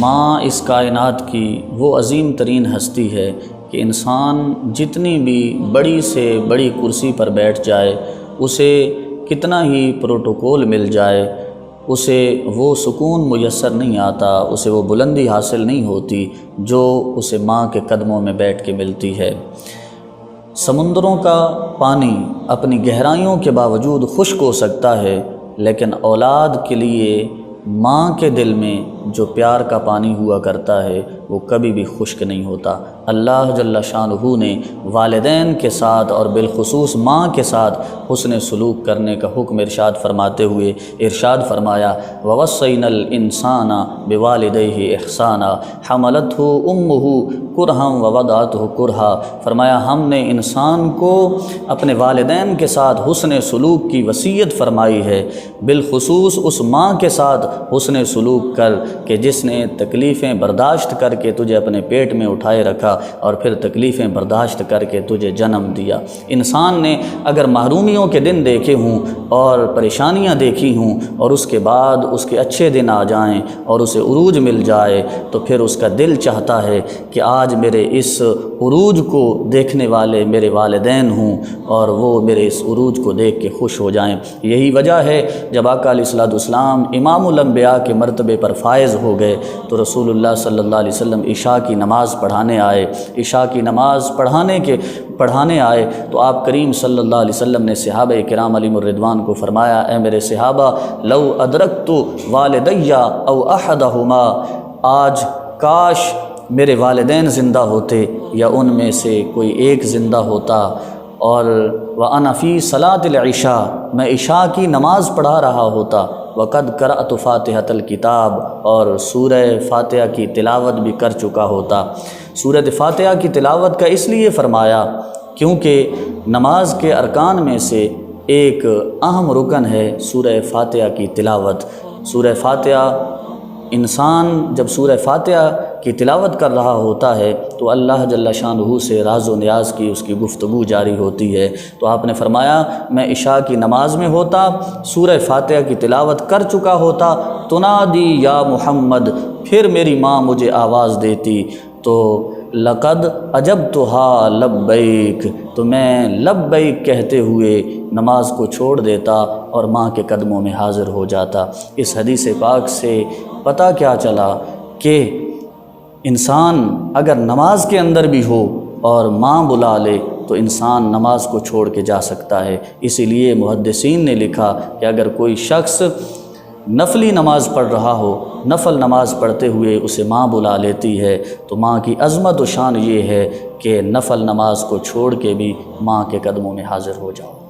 ماں اس کائنات کی وہ عظیم ترین ہستی ہے کہ انسان جتنی بھی بڑی سے بڑی کرسی پر بیٹھ جائے، اسے کتنا ہی پروٹوکول مل جائے، اسے وہ سکون میسر نہیں آتا، اسے وہ بلندی حاصل نہیں ہوتی جو اسے ماں کے قدموں میں بیٹھ کے ملتی ہے۔ سمندروں کا پانی اپنی گہرائیوں کے باوجود خشک ہو سکتا ہے، لیکن اولاد کے لیے ماں کے دل میں جو پیار کا پانی ہوا کرتا ہے وہ کبھی بھی خشک نہیں ہوتا۔ اللہ جل شانہ نے والدین کے ساتھ اور بالخصوص ماں کے ساتھ حسن سلوک کرنے کا حکم ارشاد فرماتے ہوئے ارشاد فرمایا، وَوَصَّيْنَا الْإِنسَانَ بِوَالِدَيْهِ إِحْسَانًا حَمَلَتْهُ أُمُّهُ كُرْهًا وَوَضَعَتْهُ كُرْهًا، فرمایا ہم نے انسان کو اپنے والدین کے ساتھ حسن سلوک کی وصیت فرمائی ہے، بالخصوص اس ماں کے ساتھ حسن سلوک کر کہ جس نے تکلیفیں برداشت کر کے تجھے اپنے پیٹ میں اٹھائے رکھا اور پھر تکلیفیں برداشت کر کے تجھے جنم دیا۔ انسان نے اگر محرومیوں کے دن دیکھے ہوں اور پریشانیاں دیکھی ہوں اور اس کے بعد اس کے اچھے دن آ جائیں اور اسے عروج مل جائے تو پھر اس کا دل چاہتا ہے کہ آج میرے اس عروج کو دیکھنے والے میرے والدین ہوں اور وہ میرے اس عروج کو دیکھ کے خوش ہو جائیں۔ یہی وجہ ہے جب آقا علیہ الصلوۃ والسلام امام الانبیاء کے مرتبے پر فائز ہو گئے تو رسول اللہ صلی اللہ علیہ وسلم عشاء کی نماز پڑھانے آئے۔ عشاء کی نماز پڑھانے آئے تو آپ کریم صلی اللہ علیہ وسلم نے صحابہ کرام علیہم الرضوان کو فرمایا، اے میرے صحابہ، لو ادرکت والدی او احدہما، آج کاش میرے والدین زندہ ہوتے یا ان میں سے کوئی ایک زندہ ہوتا، اور وَأَنَا فِي صَلَاةِ الْعِشَاءِ، میں عشاء کی نماز پڑھا رہا ہوتا، وَقَدْ قَرَأْتُ فَاتِحَةَ الْكِتَابِ، اور سورہ فاتحہ کی تلاوت بھی کر چکا ہوتا۔ سورہ فاتحہ کی تلاوت کا اس لیے فرمایا کیونکہ نماز کے ارکان میں سے ایک اہم رکن ہے سورہ فاتحہ کی تلاوت۔ سورہ فاتحہ، انسان جب سورہ فاتحہ کی تلاوت کر رہا ہوتا ہے تو اللہ جل شانہ سے راز و نیاز کی اس کی گفتگو جاری ہوتی ہے۔ تو آپ نے فرمایا میں عشاء کی نماز میں ہوتا، سورہ فاتحہ کی تلاوت کر چکا ہوتا، تنادی یا محمد، پھر میری ماں مجھے آواز دیتی تو لقد اجبتها لبیک، تو میں لبیک کہتے ہوئے نماز کو چھوڑ دیتا اور ماں کے قدموں میں حاضر ہو جاتا۔ اس حدیث پاک سے پتہ کیا چلا کہ انسان اگر نماز کے اندر بھی ہو اور ماں بلا لے تو انسان نماز کو چھوڑ کے جا سکتا ہے۔ اسی لیے محدثین نے لکھا کہ اگر کوئی شخص نفلی نماز پڑھ رہا ہو، نفل نماز پڑھتے ہوئے اسے ماں بلا لیتی ہے تو ماں کی عظمت و شان یہ ہے کہ نفل نماز کو چھوڑ کے بھی ماں کے قدموں میں حاضر ہو جاؤ۔